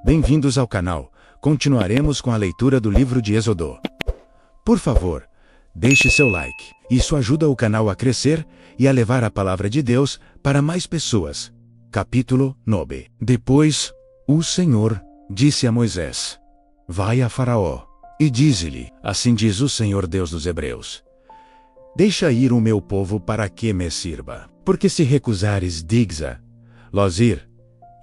Bem-vindos ao canal. Continuaremos com a leitura do livro de Êxodo. Por favor, deixe seu like. Isso ajuda o canal a crescer e a levar a palavra de Deus para mais pessoas. Capítulo 9. Depois, o Senhor disse a Moisés: Vai a Faraó e dize-lhe: Assim diz o Senhor Deus dos Hebreus: Deixa ir o meu povo para que me sirva. Porque se recusares Digza, Lozir,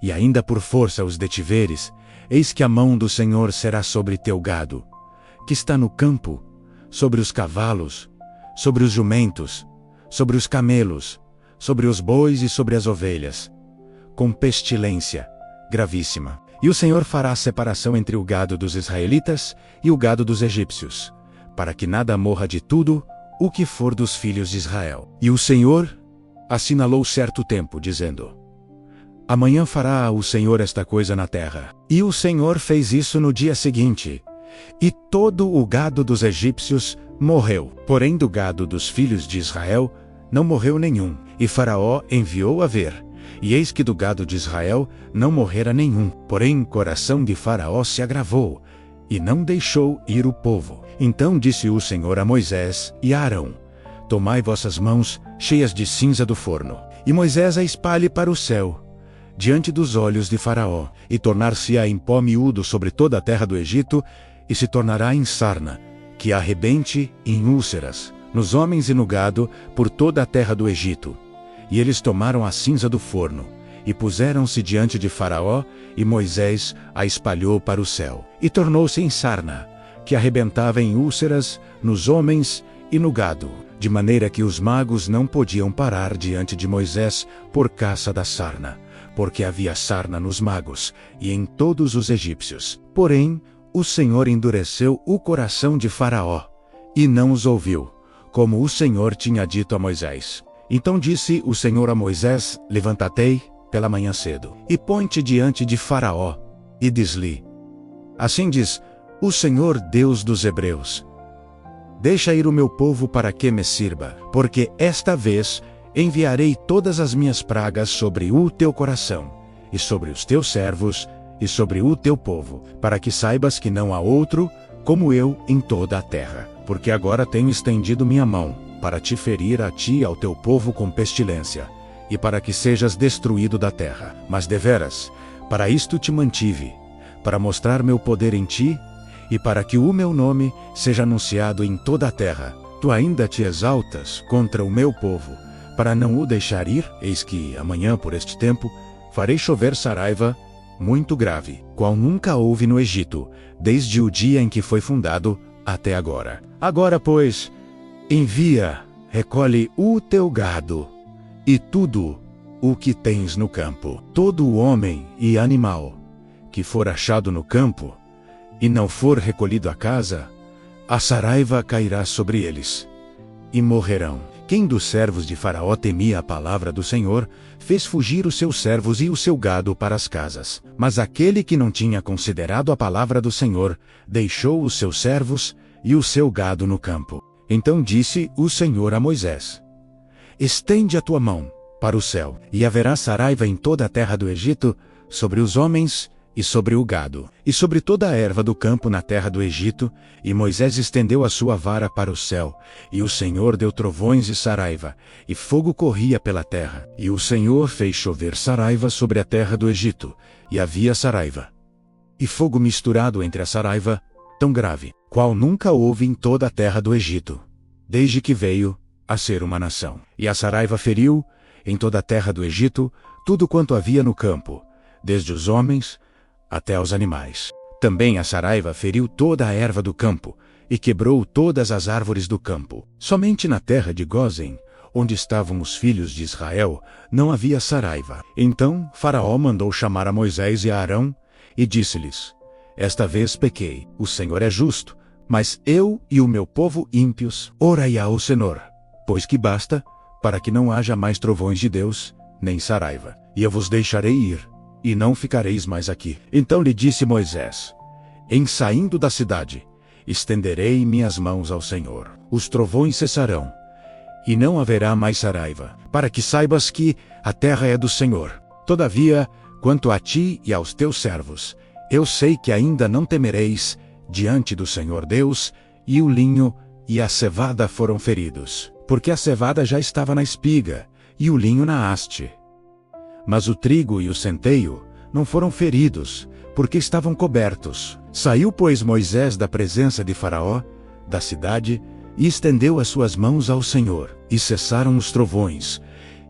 e ainda por força os detiveres, eis que a mão do Senhor será sobre teu gado, que está no campo, sobre os cavalos, sobre os jumentos, sobre os camelos, sobre os bois e sobre as ovelhas, com pestilência gravíssima. E o Senhor fará separação entre o gado dos israelitas e o gado dos egípcios, para que nada morra de tudo o que for dos filhos de Israel. E o Senhor assinalou certo tempo, dizendo: Amanhã fará o Senhor esta coisa na terra. E o Senhor fez isso no dia seguinte, e todo o gado dos egípcios morreu. Porém do gado dos filhos de Israel não morreu nenhum. E Faraó enviou a ver, e eis que do gado de Israel não morrera nenhum. Porém o coração de Faraó se agravou, e não deixou ir o povo. Então disse o Senhor a Moisés e a Arão: Tomai vossas mãos cheias de cinza do forno, e Moisés a espalhe para o céu, diante dos olhos de Faraó, e tornar-se-á em pó miúdo sobre toda a terra do Egito, e se tornará em sarna, que arrebente em úlceras, nos homens e no gado, por toda a terra do Egito. E eles tomaram a cinza do forno, e puseram-se diante de Faraó, e Moisés a espalhou para o céu. E tornou-se em sarna, que arrebentava em úlceras, nos homens e no gado, de maneira que os magos não podiam parar diante de Moisés por causa da sarna, porque havia sarna nos magos e em todos os egípcios. Porém, o Senhor endureceu o coração de Faraó, e não os ouviu, como o Senhor tinha dito a Moisés. Então disse o Senhor a Moisés: Levanta-te pela manhã cedo, e põe-te diante de Faraó, e diz-lhe: Assim diz o Senhor Deus dos Hebreus: Deixa ir o meu povo para que me sirva, porque esta vez enviarei todas as minhas pragas sobre o teu coração, e sobre os teus servos, e sobre o teu povo, para que saibas que não há outro como eu em toda a terra. Porque agora tenho estendido minha mão, para te ferir a ti e ao teu povo com pestilência, e para que sejas destruído da terra. Mas deveras, para isto te mantive, para mostrar meu poder em ti, e para que o meu nome seja anunciado em toda a terra. Tu ainda te exaltas contra o meu povo, para não o deixar ir. Eis que, amanhã por este tempo, farei chover saraiva muito grave, qual nunca houve no Egito, desde o dia em que foi fundado até agora. Agora, pois, envia, recolhe o teu gado, e tudo o que tens no campo. Todo o homem e animal que for achado no campo, e não for recolhido à casa, a saraiva cairá sobre eles, e morrerão. Quem dos servos de Faraó temia a palavra do Senhor, fez fugir os seus servos e o seu gado para as casas. Mas aquele que não tinha considerado a palavra do Senhor, deixou os seus servos e o seu gado no campo. Então disse o Senhor a Moisés: Estende a tua mão para o céu, e haverá saraiva em toda a terra do Egito, sobre os homens e sobre o gado, e sobre toda a erva do campo na terra do Egito. E Moisés estendeu a sua vara para o céu, e o Senhor deu trovões e saraiva, e fogo corria pela terra. E o Senhor fez chover saraiva sobre a terra do Egito, e havia saraiva e fogo misturado entre a saraiva, tão grave, qual nunca houve em toda a terra do Egito, desde que veio a ser uma nação. E a saraiva feriu, em toda a terra do Egito, tudo quanto havia no campo, desde os homens até aos animais. Também a saraiva feriu toda a erva do campo, e quebrou todas as árvores do campo. Somente na terra de Gósen, onde estavam os filhos de Israel, não havia saraiva. Então Faraó mandou chamar a Moisés e a Arão, e disse-lhes: Esta vez pequei, o Senhor é justo, mas eu e o meu povo ímpios, orai ao Senhor, pois que basta, para que não haja mais trovões de Deus, nem saraiva. E eu vos deixarei ir, e não ficareis mais aqui. Então lhe disse Moisés: Em saindo da cidade, estenderei minhas mãos ao Senhor. Os trovões cessarão, e não haverá mais saraiva, para que saibas que a terra é do Senhor. Todavia, quanto a ti e aos teus servos, Eu sei que ainda não temereis diante do Senhor Deus, e o linho e a cevada foram feridos, porque a cevada já estava na espiga, e o linho na haste. Mas o trigo e o centeio não foram feridos, porque estavam cobertos. Saiu, pois, Moisés da presença de Faraó, da cidade, e estendeu as suas mãos ao Senhor, e cessaram os trovões,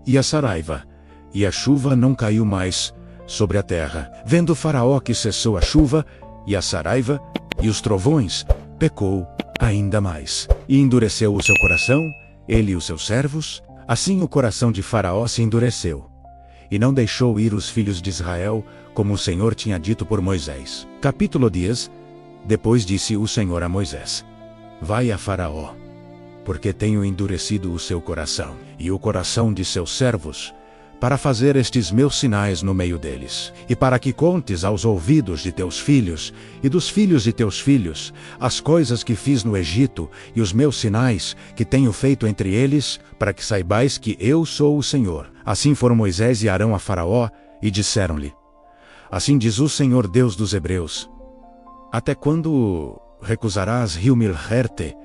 e a saraiva, e a chuva não caiu mais sobre a terra. Vendo Faraó que cessou a chuva, e a saraiva, e os trovões, pecou ainda mais, e endureceu o seu coração, ele e os seus servos. Assim o coração de Faraó se endureceu, e não deixou ir os filhos de Israel, como o Senhor tinha dito por Moisés. Capítulo 10. Depois disse o Senhor a Moisés: Vai a Faraó, porque tenho endurecido o seu coração, e o coração de seus servos, para fazer estes meus sinais no meio deles, e para que contes aos ouvidos de teus filhos, e dos filhos de teus filhos, as coisas que fiz no Egito, e os meus sinais, que tenho feito entre eles, para que saibais que eu sou o Senhor. Assim foram Moisés e Arão a Faraó, e disseram-lhe: Assim diz o Senhor Deus dos Hebreus: Até quando recusarás Rio-Milherte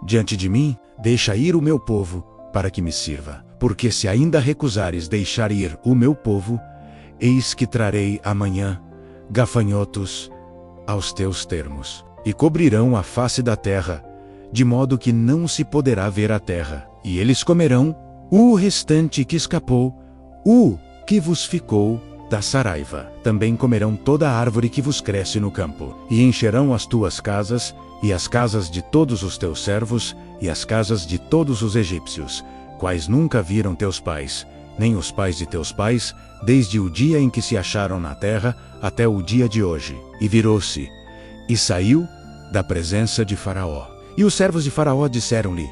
diante de mim? Deixa ir o meu povo, para que me sirva. Porque se ainda recusares deixar ir o meu povo, eis que trarei amanhã gafanhotos aos teus termos, e cobrirão a face da terra, de modo que não se poderá ver a terra. E eles comerão o restante que escapou, o que vos ficou da saraiva. Também comerão toda a árvore que vos cresce no campo, e encherão as tuas casas, e as casas de todos os teus servos, e as casas de todos os egípcios, quais nunca viram teus pais, nem os pais de teus pais, desde o dia em que se acharam na terra, até o dia de hoje. E virou-se, e saiu da presença de Faraó. E os servos de Faraó disseram-lhe: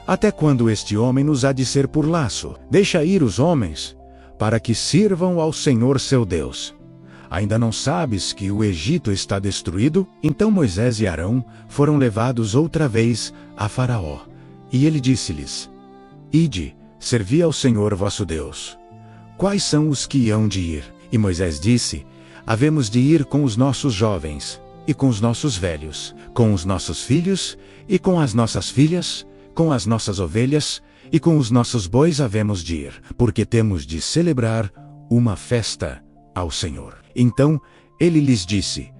Até quando este homem nos há de ser por laço? Deixa ir os homens, para que sirvam ao Senhor seu Deus. Ainda não sabes que o Egito está destruído? Então Moisés e Arão foram levados outra vez a Faraó. E ele disse-lhes: Ide, servi ao Senhor vosso Deus. Quais são os que hão de ir? E Moisés disse: Havemos de ir com os nossos jovens, e com os nossos velhos, com os nossos filhos, e com as nossas filhas, com as nossas ovelhas, e com os nossos bois havemos de ir, porque temos de celebrar uma festa ao Senhor. Então ele lhes disse: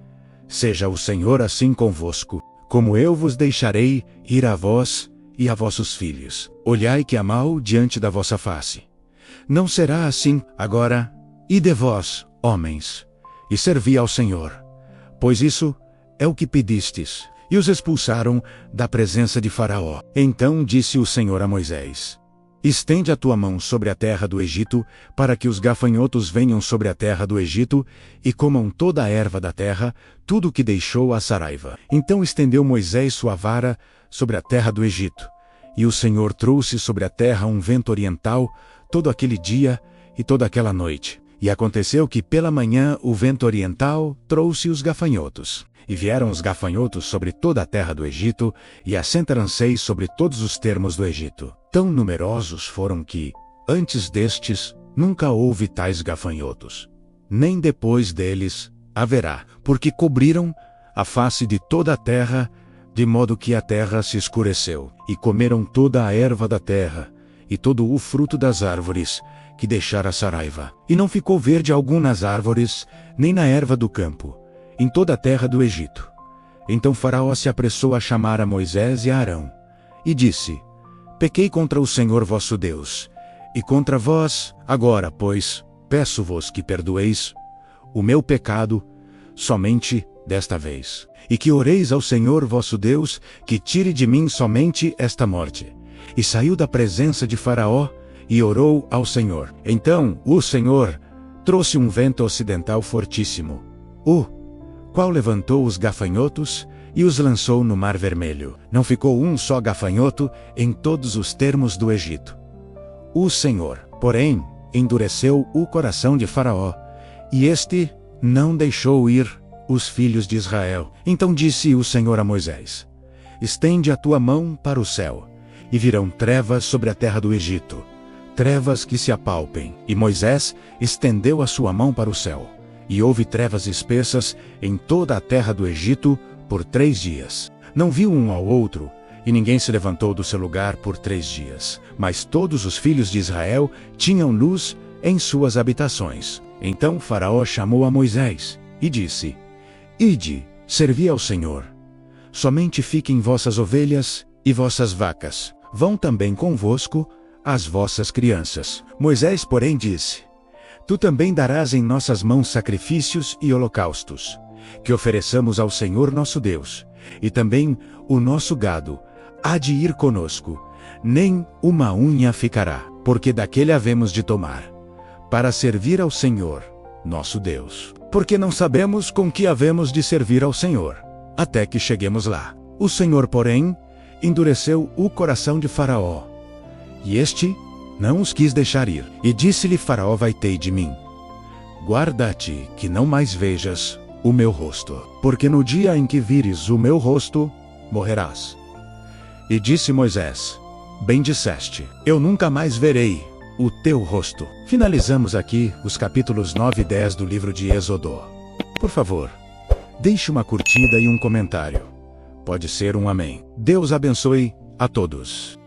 Seja o Senhor assim convosco, como eu vos deixarei ir a vós e a vossos filhos. Olhai que há mal diante da vossa face. Não será assim agora. Ide vós, homens, e servi ao Senhor, pois isso é o que pedistes. E os expulsaram da presença de Faraó. Então disse o Senhor a Moisés: Estende a tua mão sobre a terra do Egito, para que os gafanhotos venham sobre a terra do Egito, e comam toda a erva da terra, tudo o que deixou a saraiva. Então estendeu Moisés sua vara sobre a terra do Egito, e o Senhor trouxe sobre a terra um vento oriental, todo aquele dia e toda aquela noite. E aconteceu que pela manhã o vento oriental trouxe os gafanhotos. E vieram os gafanhotos sobre toda a terra do Egito, e assentaram-se sobre todos os termos do Egito. Tão numerosos foram que, antes destes, nunca houve tais gafanhotos, nem depois deles haverá, porque cobriram a face de toda a terra, de modo que a terra se escureceu. E comeram toda a erva da terra, e todo o fruto das árvores, que deixara a saraiva. E não ficou verde algum nas árvores, nem na erva do campo, em toda a terra do Egito. Então Faraó se apressou a chamar a Moisés e a Arão, e disse: Pequei contra o Senhor vosso Deus, e contra vós. Agora, pois, peço-vos que perdoeis o meu pecado somente desta vez, e que oreis ao Senhor vosso Deus, que tire de mim somente esta morte. E saiu da presença de Faraó, e orou ao Senhor. Então o Senhor trouxe um vento ocidental fortíssimo, o qual levantou os gafanhotos e os lançou no Mar Vermelho. Não ficou um só gafanhoto em todos os termos do Egito. O Senhor, porém, endureceu o coração de Faraó, e este não deixou ir os filhos de Israel. Então disse o Senhor a Moisés: Estende a tua mão para o céu, e virão trevas sobre a terra do Egito, trevas que se apalpem. E Moisés estendeu a sua mão para o céu, E houve trevas espessas em toda a terra do Egito por 3 dias. Não viu um ao outro, e ninguém se levantou do seu lugar por 3 dias. Mas todos os filhos de Israel tinham luz em suas habitações. Então Faraó chamou a Moisés e disse: Ide, servi ao Senhor. Somente fiquem vossas ovelhas e vossas vacas. Vão também convosco as vossas crianças. Moisés, porém, disse: Tu também darás em nossas mãos sacrifícios e holocaustos, que ofereçamos ao Senhor nosso Deus, e também o nosso gado há de ir conosco, nem uma unha ficará, porque daquele havemos de tomar, para servir ao Senhor, nosso Deus. Porque não sabemos com que havemos de servir ao Senhor, até que cheguemos lá. O Senhor, porém, endureceu o coração de Faraó, e este não os quis deixar ir. E disse-lhe Faraó: Vai-te de mim, guarda-te que não mais vejas o meu rosto, porque no dia em que vires o meu rosto, morrerás. E disse Moisés: Bem disseste, eu nunca mais verei o teu rosto. Finalizamos aqui os capítulos 9 e 10 do livro de Êxodo. Por favor, deixe uma curtida e um comentário. Pode ser um amém. Deus abençoe a todos.